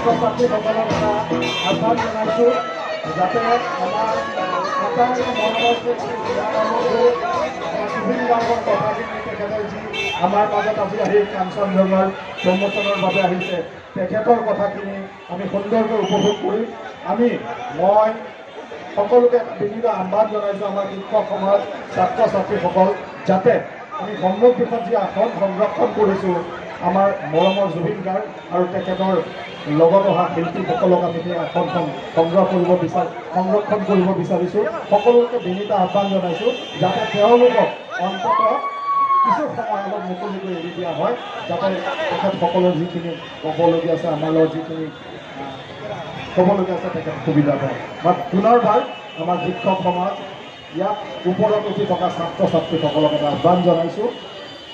ছাত্ৰ ছাত্ৰীসকলক এটা আহ্বান জনাইছোঁ যাতে আমাৰ জুবিন গাৰ্গৰ কথাখিনি তেখেতে যি আমাৰ মাজত আজি আহি কাঞ্চনজংঘাৰ প্ৰমোচনৰ বাবে আহিছে তেখেতৰ কথাখিনি আমি সুন্দৰকৈ উপভোগ কৰি মই সকলোকে বিনীত আহ্বান জনাইছোঁ আমাৰ শিক্ষক সমাজ ছাত্ৰ ছাত্ৰীসকল যাতে আমি সন্মুখ দিশত যি আসন সংৰক্ষণ কৰিছোঁ আমাৰ মৰমৰ জুবিন গাৰ্গ আৰু তেখেতৰ লগত অহা শিল্পীসকলক আমি সেই আসনখন সংৰক্ষণ কৰিব বিচাৰিছোঁ সকলোকে বিনীত আহ্বান জনাইছোঁ যাতে তেওঁলোকক অন্ততঃ কিছু সময় অলপ মুকলিকৈ এৰি দিয়া হয় যাতে তেখেতসকলৰ যিখিনি ক'বলগীয়া আছে আমাৰ লগত যিখিনি ক'বলগীয়া আছে তেখেত সুবিধা পায় বা পুনৰবাৰ আমাৰ শিক্ষক সমাজ ইয়াত ওপৰত উঠি থকা ছাত্ৰ ছাত্ৰীসকলক এটা আহ্বান জনাইছোঁ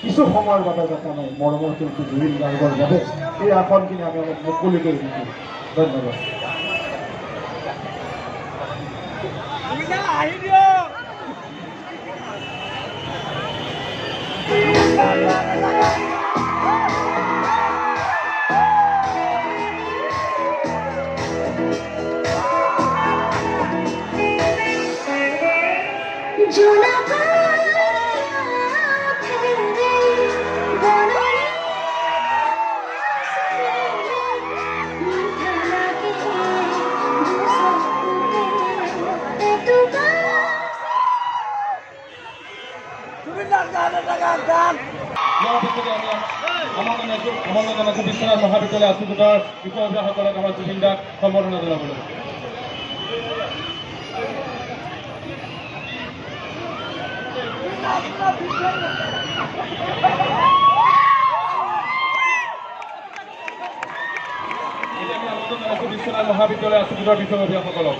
কিছু সময়ৰ বাবে যাতে আমি মৰমৰ শিল্পী জুবিন গাৰ্গৰ বাবে এই আসনখিনি আমি অলপ মুকলিকৈ দি দিওঁ ধন্যবাদ। বিশ্বনাথ মহাবিদ্যালয় আচুতৰ বিষয়ববীয়াসকলক আমাৰ জুবিন দাক সম্বৰ্ধনা জনাবলৈ বিশ্বনাথ মহাবিদ্যালয় আচুতৰ বিষয়ববীয়াসকলক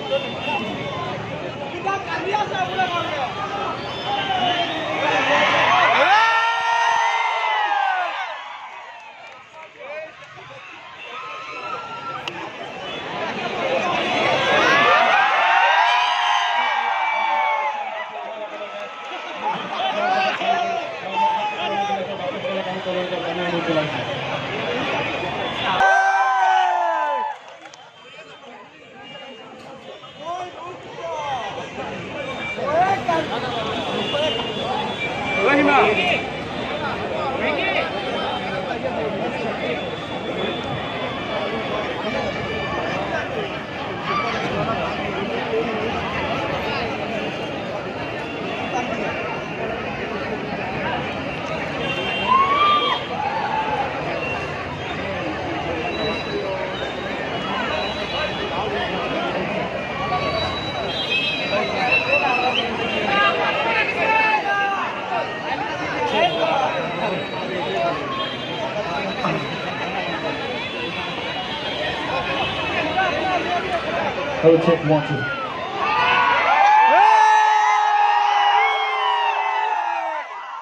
I will take one, two.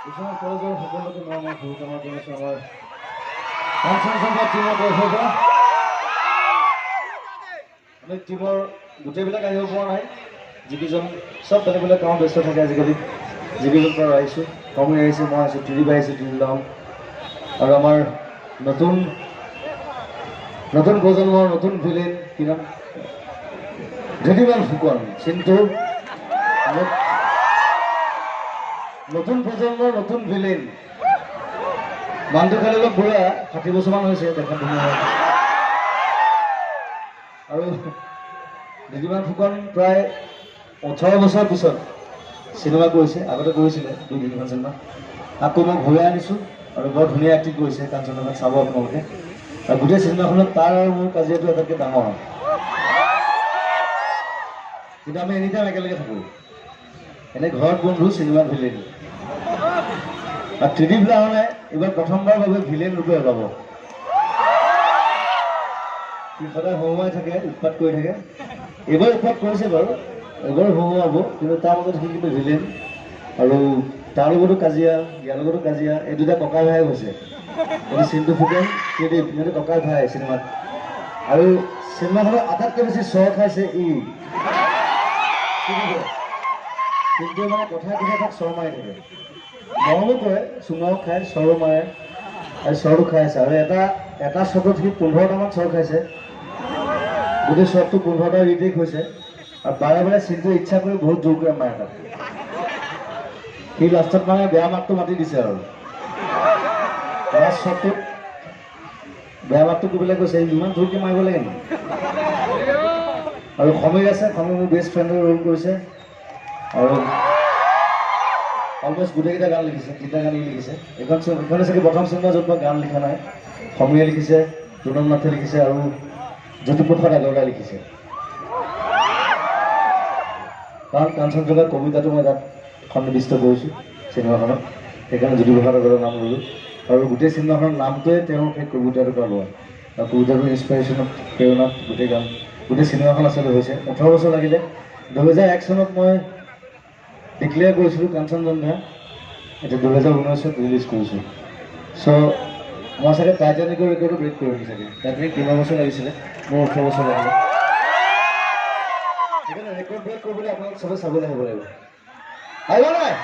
Isang kalazo সকলকে মই শুভকামনা জনাইছোঁ আমাৰ কাঞ্চনজংঘা টিমৰ তৰফৰ পৰা আমি টিমৰ গোটেইবিলাক আহিব পৰা নাই যিকেইজন চব বেলেগ বেলেগ কামত ব্যস্ত থাকে আজিকালি যিকেইজন পৰা আহিছোঁ কমে আহিছোঁ মই আহিছোঁ ত্ৰিদীপ আহিছোঁ ত্ৰিদীপ আৰু আমাৰ নতুন প্ৰজন্মৰ নতুন ভিলেন কি নাম ধৃতিমান ফুকন চিন্তু নতুন প্ৰজন্মৰ নতুন ভিলেন মানুহটো খালি অলপ বুঢ়া 60 বছৰমান হৈছে দেখাত ধুনীয়া আৰু ধৃতিমান ফুকন প্ৰায় 18 বছৰ পিছত চিনেমা কৰিছে আগতে কৰিছিলে 2-3খন চিনেমা আকৌ মই ঘূৰাই আনিছোঁ আৰু বৰ ধুনীয়া এক্টিং কৰিছে কাঞ্চনজংঘাত চাব আপোনালোকে আৰু গোটেই চিনেমাখনত তাৰ আৰু মোৰ কাজিয়াটো আটাইতকৈ ডাঙৰ কিন্তু আমি এনি টাইম একেলগে থাকোঁ এনে ঘৰত বন্ধু চিনেমাত ভিলেন আৰু ত্ৰিদীপ লাহনে এইবাৰ প্ৰথমবাৰ বাবে ভিলেন ৰূপে ওলাব সি সদায় হহুৱাই থাকে উৎপাত কৰি থাকে এইবাৰ উৎপাত কৰিছে বাৰু এইবাৰ হহুৱাব কিন্তু তাৰ মাজত সি কিন্তু ভিলেন আৰু তাৰ লগতো কাজিয়া ইয়াৰ লগতো কাজিয়া এই দুটা ককাই ভাই হৈছে এইটো চিন্তু ফুকন ত্ৰিদীপ ইহঁতে ককাই ভাই চিনেমাত আৰু চিনেমাখনত আটাইতকৈ বেছি চৰ খাইছে কিন্তু মানে কথাই তাক চৰ মাৰি থাকে মৰমো কৰে চুঙাও খায় চৰো মাৰে আৰু চৰো খাই আছে আৰু এটা চৰত সি 15টামান চৰ খাইছে গোটেই শ্বটটো 15টা ৰিটেক হৈছে আৰু বাৰে বাৰে চিনটো ইচ্ছা কৰি বহুত জোৰ কৰি মাৰে তাত সি লাষ্টত মানে বেয়া মাতটো মাতি দিছে আৰু লাষ্ট শ্বটটোত বেয়া মাতটো ক'বলৈ কৈছে ইমান জোৰকৈ মাৰিব লাগে নেকি আৰু সমীৰ আছে সমীৰ মোৰ বেষ্ট ফ্ৰেণ্ডৰ ৰোল কৰিছে আৰু অলমষ্ট গোটেইকেইটা গান লিখিছে 3টা গান লিখিছে এইখনে চাগে প্ৰথম চিনেমা য'ত মই গান লিখা নাই সমীৰে লিখিছে দুনম নাথে লিখিছে আৰু জ্যোতিপ্ৰসাদ আগৰৱালাই লিখিছে কাৰণ কাঞ্চনজংঘা কবিতাটো মই তাত সন্নিৱিষ্ট কৰিছোঁ চিনেমাখনত সেইকাৰণে জ্যোতিপ্ৰসাদ আগৰৱালাৰ নাম ল'লোঁ আৰু গোটেই চিনেমাখনৰ নামটোৱে তেওঁৰ সেই কবিতাটোৰ পৰা লোৱা আৰু কবিতাটোৰ ইনস্পিৰেশ্যনত প্ৰেৰণাত গোটেই চিনেমাখন আচলতে হৈছে 18 বছৰ লাগিলে 2001 চনত মই ডিক্লেয়াৰ কৰিছিলোঁ কাঞ্চনজংঘা এতিয়া 2019ত ৰিলিজ কৰিছোঁ চ' মই চাগে টাইটানিকৰ ৰেকৰ্ডো ব্ৰেক কৰিম চাগে টাইটানিক 3 বছৰ লাগিছিলে মোৰ 18 বছৰ লাগিলে সেইকাৰণে ৰেকৰ্ড ব্ৰেক কৰিবলৈ আপোনালোক চবে চাবলৈ আহিব লাগিব আহিব নাই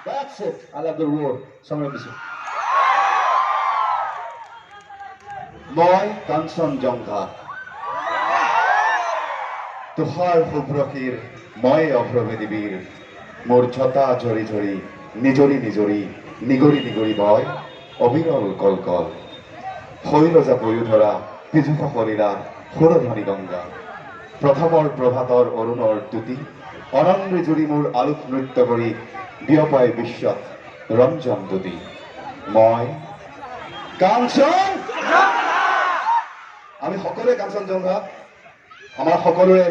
That's it. I love the roar. Somewhere busy. মই কাঞ্চনজংঘা তোহাৰ শুভ্ৰশীৰ মই অভ্ৰভেদীবীৰ মোৰ ছটা ঝৰি ঝৰি নিজৰি নিজৰি নিগৰি নিগৰি বয় অবিৰল কলকল শৈলজা পয়ু ধৰা পিজুষ শৰীৰা সুৰধ্বনি গংগা প্ৰথমৰ প্ৰভাতৰ অৰুণৰ তুতি অনন্ৰী জুৰি মোৰ আলোক নৃত্য কৰি বিয়পাই বিশ্বত ৰঞ্জন দুতি মই কাঞ্চন আমি সকলোৱে কাঞ্চনজংঘা আমাৰ সকলোৰে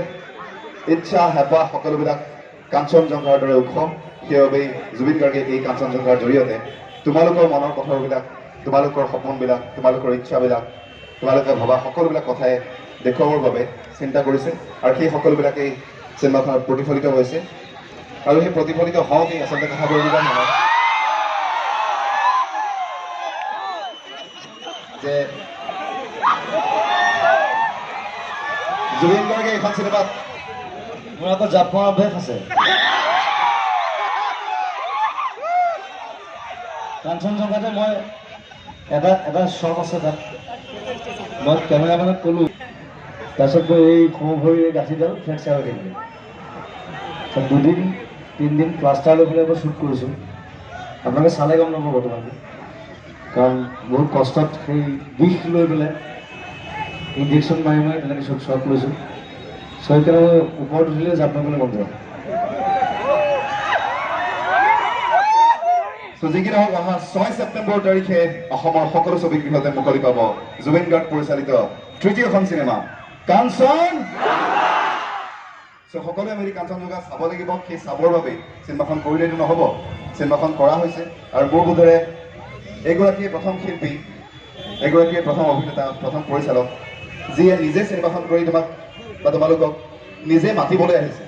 ইচ্ছা হেঁপাহ সকলোবিলাক কাঞ্চনজংঘাৰ দৰে ওখ সেইবাবেই জুবিন গাৰ্গে এই কাঞ্চনজংঘাৰ জৰিয়তে তোমালোকৰ মনৰ কথাবিলাক তোমালোকৰ সপোনবিলাক তোমালোকৰ ইচ্ছাবিলাক তোমালোকে ভবা সকলোবিলাক কথাই দেখুৱাবৰ বাবে চিন্তা কৰিছে আৰু সেই সকলোবিলাকেই চিনেমাখনত প্ৰতিফলিত হৈছে আৰু সেই প্ৰতিফলিত হওঁতেই আচলতে কথাবোৰ নহয় যে জুবিন গাৰ্গে এইখন চিনেমাত মোৰ আকৌ জাপ মৰা অভ্যাস আছে কাঞ্চনজংঘাতে মই এটা শ্বট আছে তাত মই কেমেৰামেনক ক'লোঁ তাৰপিছত মই এই সোঁ ভৰিৰ গাঁঠিডাল ফ্ৰেকচাৰ হৈ থাকিলে 2-3 দিন প্লাষ্টাৰ লৈ পেলাই মই শ্বুট কৰিছোঁ আপোনালোকে চালে গম নাপাব বৰ্তমানটো কাৰণ বহুত কষ্টত সেই বিষ লৈ পেলাই ইনজেকশ্যন মাৰি মাৰি তেনেকৈ শ্বট লৈছোঁ চ' সেইকাৰণে মই ওপৰত উঠিলে জাপ মাৰিবলৈ মন যায় যি কি নহওক অহা 6 ছেপ্টেম্বৰ তাৰিখে অসমৰ সকলো ছবিগৃহতে মুকলি পাব জুবিন গাৰ্গ পৰিচালিত তৃতীয়খন চিনেমা কাঞ্চন সকলোৱে মিলি কাঞ্চনজংঘা চাব লাগিব সেই চাবৰ বাবেই চিনেমাখন কৰিলেতো নহ'ব চিনেমাখন কৰা হৈছে আৰু মোৰ বোধেৰে এইগৰাকীয়ে প্ৰথম শিল্পী এগৰাকীয়ে প্ৰথম অভিনেতা প্ৰথম পৰিচালক যিয়ে নিজে চিনেমাখন কৰি তোমালোকক নিজে মাতিবলৈ আহিছে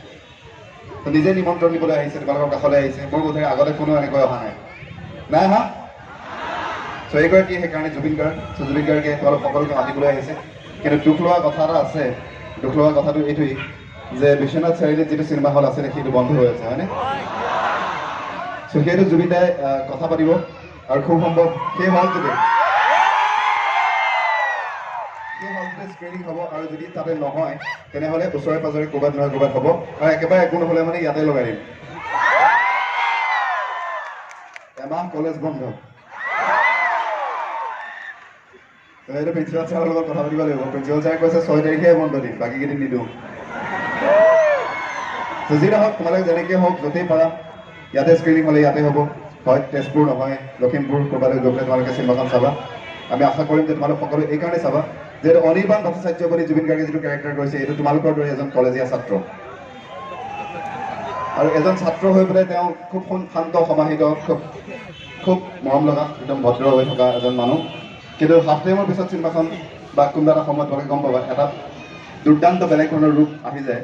নিজে নিমন্ত্ৰণ দিবলৈ আহিছে তোমালোকৰ কাষলৈ আহিছে মোৰ বোধেৰে আগতে কোনো এনেকৈ অহা নাই হা চ' এইগৰাকী সেইকাৰণে জুবিন গাৰ্গে তোমালোক সকলোকে মাতিবলৈ আহিছে কিন্তু দুখ লগা কথা এটা আছে দুখ লগা কথাটো এইটোৱেই যে বিশ্বনাথ চাৰিআলিত যিটো চিনেমা হল আছিলে সেইটো বন্ধ হৈ আছে হয়নে চ' সেইটো জুবিনদাই কথা পাতিব আৰু খুব সম্ভৱ সেই হলটোতে স্ক্ৰিনিং হ'ব আৰু যদি তাতে নহয় তেনেহ'লে ওচৰে পাজৰে ক'ৰবাত নহয় ক'ৰবাত হ'ব আৰু একেবাৰে একো নহ'লে মানে ইয়াতে লগাই দিম এমাহ কলেজ বন্ধ সেইটো প্ৰিন্সিপাল ছাৰৰ লগত কথা পাতিব লাগিব প্ৰিন্সিপাল ছাৰে কৈছে 6 তাৰিখে বন্ধ দিম বাকী কেইদিন নিদিওঁ যি নহওক তোমালোকে যেনেকৈ হওক য'তেই পাৰা ইয়াতে স্ক্ৰিনিং হ'লে ইয়াতে হ'ব হয় তেজপুৰ নহয় লখিমপুৰ ক'ৰবালৈ গৈ পেলাই তোমালোকে চিনেমাখন চাবা আমি আশা কৰিম যে তোমালোক সকলো এইকাৰণে চাবা যিহেতু অনিৰ্বাণ ভট্টাচাৰ্য বুলি জুবিন গাৰ্গে যিটো কেৰেক্টাৰ কৰিছে এইটো তোমালোকৰ দৰে এজন কলেজীয়া ছাত্ৰ আৰু এজন ছাত্ৰ হৈ পেলাই তেওঁ খুব শান্ত সমাহিত খুব মৰম লগা একদম ভদ্ৰ হৈ থকা এজন মানুহ কিন্তু হাফ টাইমৰ পিছত চিনেমাখন বা কোনোবা এটা সময়ত তোমালোকে গম পাবা এটা দুৰ্দান্ত বেলেগ ধৰণৰ ৰূপ আহি যায়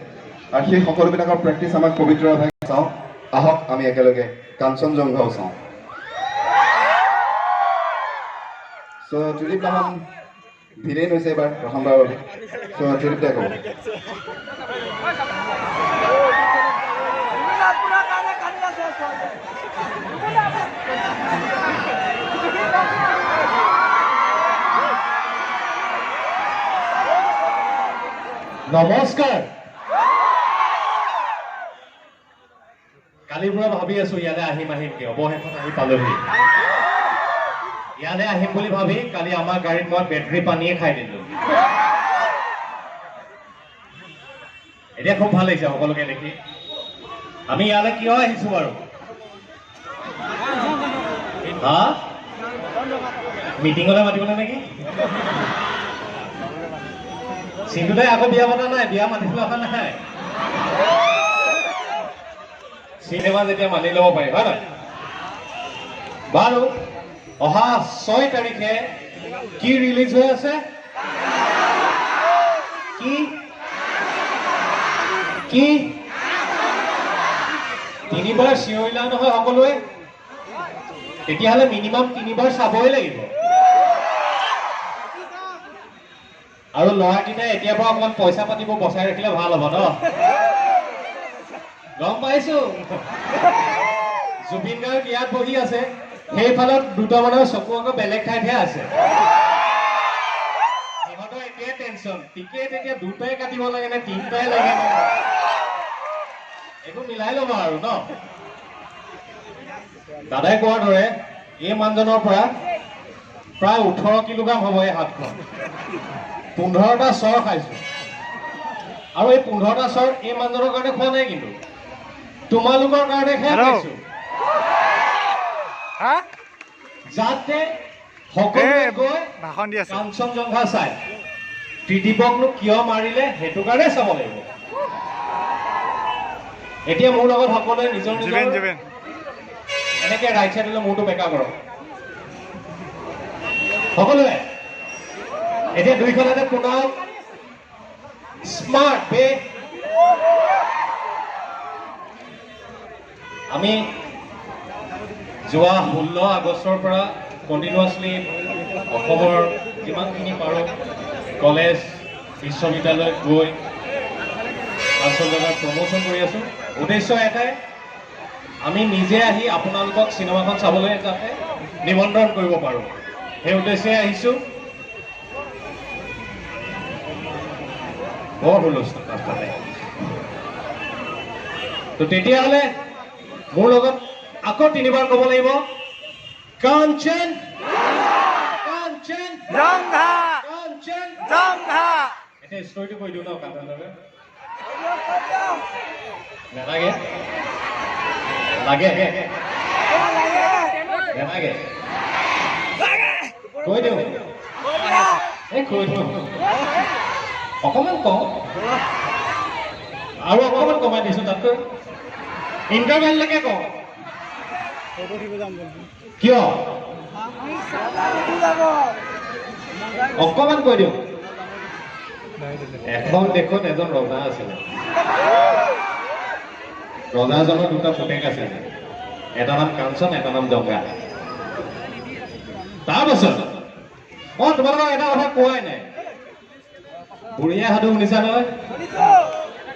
আৰু সেই সকলোবিলাকৰ প্ৰেক্টিচ আমাক পবিত্ৰভাৱে চাওঁ আহক আমি একেলগে কাঞ্চনজংঘাও চাওঁ চ' ত্ৰিদীপ নাহন ভিলেইন হৈছে এইবাৰ প্ৰথমবাৰৰ বাবে চ' ত্ৰিদীপ দাই ক'ব নমস্কাৰ। কালিৰ পৰা ভাবি আছো ইয়ালৈ আহিম কি অৱশেষত আহি পালোহি। ইয়ালৈ আহিম বুলি ভাবি কালি আমাৰ গাড়ীত মই বেটাৰী পানীয়ে খাই দিলো। এতিয়া খুব ভাল লাগিছে সকলোকে দেখি। আমি ইয়ালৈ কিয় আহিছো বাৰু? হা, মিটিঙলৈ মাতিবলৈ নেকি? চিন্তুদাই আকৌ বিয়া পতা নাই, বিয়া মাতিবলৈ অহা নাই। চিনেমা যেতিয়া মানি ল'ব পাৰি, হয় নহয়? বাৰু অহা 6 তাৰিখে কি ৰিলিজ হৈ আছে? কি 3বাৰ চিঞৰিলা নহয় সকলোৱে? তেতিয়াহ'লে মিনিমাম 3বাৰ চাবই লাগিব। আৰু ল'ৰাকেইটাই এতিয়াৰ পৰা অকণমান পইচা পাতিবোৰ বচাই ৰাখিলে ভাল হ'ব ন? গম পাইছো জুবিন গাৰ্গ ইয়াত বহি আছে, সেইফালত দুটামানৰ চকু আকৌ বেলেগ ঠাইতহে আছে। সিহঁতৰ এতিয়াই টেনচন, টিকেট এতিয়া 2টাই কাটিব লাগে নে 3টাই লাগে নে? এইবোৰ মিলাই ল'ব আৰু ন? দাদাই কোৱাৰ দৰে এই মানুহজনৰ পৰা প্ৰায় 18 কিলোগ্ৰাম হ'ব এই হাতখন। 15টা চৰ খাইছো। আৰু এই 15টা চৰ এই মানুহজনৰ কাৰণে খোৱা নাই, কিন্তু তোমালোকৰ কাৰণে খাইছো, যাতে সকলোৱে গৈ কাঞ্চনজংঘা চাই। ত্ৰিদীপকনো কিয় মাৰিলে সেইটো কাৰণে চাব লাগিব। এতিয়া মোৰ লগত সকলোৱে নিজৰ এনেকে ৰাইট চাইডলৈ মূৰটো বেকা কৰক সকলোৱে। এতিয়া দুইখনতে শুনক, স্মাৰ্ট বে। আমি যোৱা 16 আগষ্টৰ পৰা কণ্টিনিউৱাছলি অসমৰ যিমানখিনি পাৰোঁ কলেজ বিশ্ববিদ্যালয়ত গৈ কাঞ্চনজংঘাৰ প্ৰমোশ্যন কৰি আছোঁ। উদ্দেশ্য এটাই, আমি নিজে আহি আপোনালোকক চিনেমাখন চাবলৈ যাতে নিমন্ত্ৰণ কৰিব পাৰোঁ, সেই উদ্দেশ্যে আহিছোঁ। বৰ হুলস্থুল ৰাস্তাতে। তো তেতিয়াহ'লে মোৰ লগত আকৌ 3বাৰ ক'ব লাগিব, কাঞ্চন কাঞ্চন জংঘা, কাঞ্চন জংঘা। এতিয়া ষ্টৰিটো কৈ দিওঁ ন কাঞ্চনজংঘা? নালাগে? লাগে নালাগে? কৈ দিওঁ, এই কৈ দিওঁ অকণমান কওঁ, আৰু অকণমান কমাই দিছোঁ তাতকৈ। ইণ্টাৰভেললৈকে কওঁ। কিয়? অকণমান কৈ দিওঁ। এখন দেশত এজন ৰজা আছিলে। ৰজাজনৰ 2টা পুতেক আছিলে, এটা নাম কাঞ্চন, এটা নাম জংঘা। তাৰপাছত মই তোমালোকক এটা কথা কোৱাই নাই। বুঢ়ীয়া সাধু শুনিছা নহয়?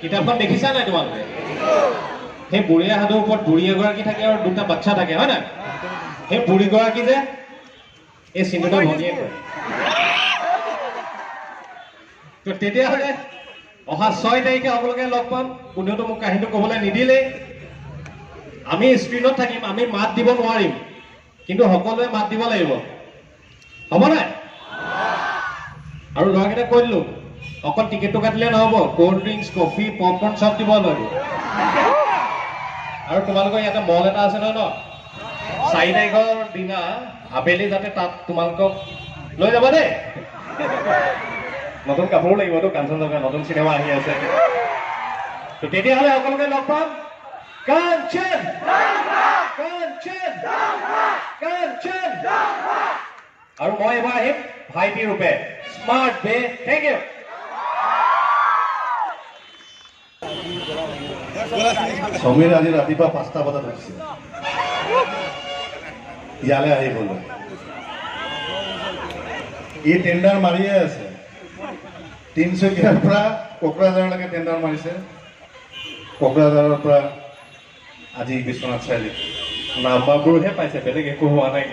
কিতাপখন দেখিছা নাই তোমালোকে? সেই বুঢ়ীয়া সাধুৰ ওপৰত বুঢ়ী এগৰাকী থাকে আৰু 2টা বাচ্চা থাকে, হয় নাই? সেই বুঢ়ীগৰাকী যে এই চিন্তুটা ভনীয়ে কয়। তো তেতিয়াহ'লে অহা 6 তাৰিখে সকলোকে লগ পাম। কোনেওতো মোক কাহিনীটো ক'বলৈ নিদিলেই। আমি স্ক্ৰীণত থাকিম, আমি মাত দিব নোৱাৰিম, কিন্তু সকলোৱে মাত দিব লাগিব, হ'ব নাই? আৰু ল'ৰাকেইটা কৈ দিলোঁ, অকল টিকেটটো কাটিলে নহ'ব, ক'ল্ড ড্ৰিংকছ, কফি, পপকৰ্ণ চব দিব লাগিব। আৰু তোমালোকৰ ইয়াতে মল এটা আছে নহয় ন? 4 তাৰিখৰ দিনা আবেলি যাতে তাত তোমালোকক লৈ যাবা দেই। নতুন কাপোৰ লাগিবতো, কাঞ্চনজংঘা নতুন চিনেমা আহি আছে। তো তেতিয়াহ'লে সকলোকে লগ পাম। কাঞ্চন কাঞ্চন কাঞ্চন। আৰু মই এবাৰ আহিম ভাইটি ৰূপে, smart way. Thank you. Sameer আজি ৰাতিপুৱা 5টা বজাত উঠিছে ইয়ালৈ আহিবলৈ। ই টেণ্ডাৰ মাৰিয়ে আছে, তিনিচুকীয়াৰ পৰা কোকৰাঝাৰলৈকে টেণ্ডাৰ মাৰিছে। কোকৰাঝাৰৰ পৰা আজি বিশ্বনাথ চাৰিআলি। নাম্বাৰবোৰহে পাইছে, বেলেগ একো হোৱা নাই।